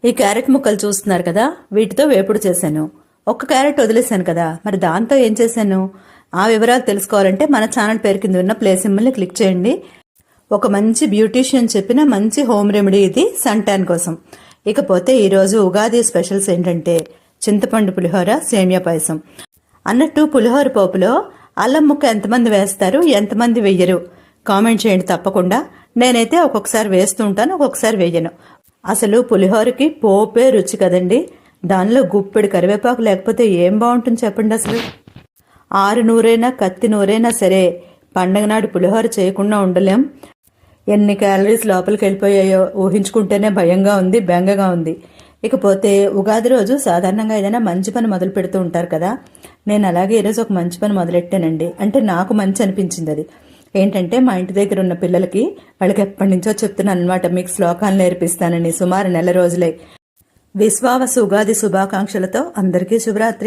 ఈ క్యారెట్ ముక్కలు చూస్తున్నారు కదా, వీటితో వేపుడు చేశాను. ఒక్క క్యారెట్ వదిలేశాను కదా, మరి దాంతో ఏం చేశాను? ఆ వివరాలు తెలుసుకోవాలంటే మన ఛానల్ పేరు కింద ఉన్న ప్లే సింబల్ని క్లిక్ చేయండి. ఒక మంచి బ్యూటీషియన్ చెప్పిన మంచి హోమ్ రెమెడీ ఇది సన్ ట్యాన్ కోసం. ఇకపోతే ఈరోజు ఉగాది స్పెషల్స్ ఏంటంటే చింతపండు పులిహోర, సేమియా పాయసం. అన్నట్టు పులిహోర పోపులో అల్లం ముక్క ఎంతమంది వేస్తారు, ఎంతమంది వెయ్యరు కామెంట్ చేయండి తప్పకుండా. నేనైతే ఒక్కొక్కసారి వేస్తూ ఉంటాను, ఒక్కొక్కసారి వేయను. అసలు పులిహోరకి పోపే రుచి కదండి. దానిలో గుప్పెడు కరివేపాకు లేకపోతే ఏం బాగుంటుంది చెప్పండి. అసలు 6 నూరైనా కత్తి నూరైనా సరే పండగ నాడు పులిహోర చేయకుండా ఉండలేం. ఎన్ని క్యాలరీస్ లోపలికి వెళ్ళిపోయాయో ఊహించుకుంటేనే భయంగా ఉంది, బెంగగా ఉంది. ఇకపోతే ఉగాది రోజు సాధారణంగా ఏదైనా మంచి పని మొదలు పెడుతూ ఉంటారు కదా. నేను అలాగే ఈరోజు ఒక మంచి పని మొదలెట్టానండి. అంటే నాకు మంచి అనిపించింది అది. ఏంటంటే మా ఇంటి దగ్గర ఉన్న పిల్లలకి వాళ్ళకి ఎప్పటి నుంచో చెప్తున్నాను అనమాట, మీకు శ్లోకాలు నేర్పిస్తానని. సుమారు నెల రోజులై. విశ్వావసు ఉగాది శుభాకాంక్షలతో అందరికీ శుభరాత్రి.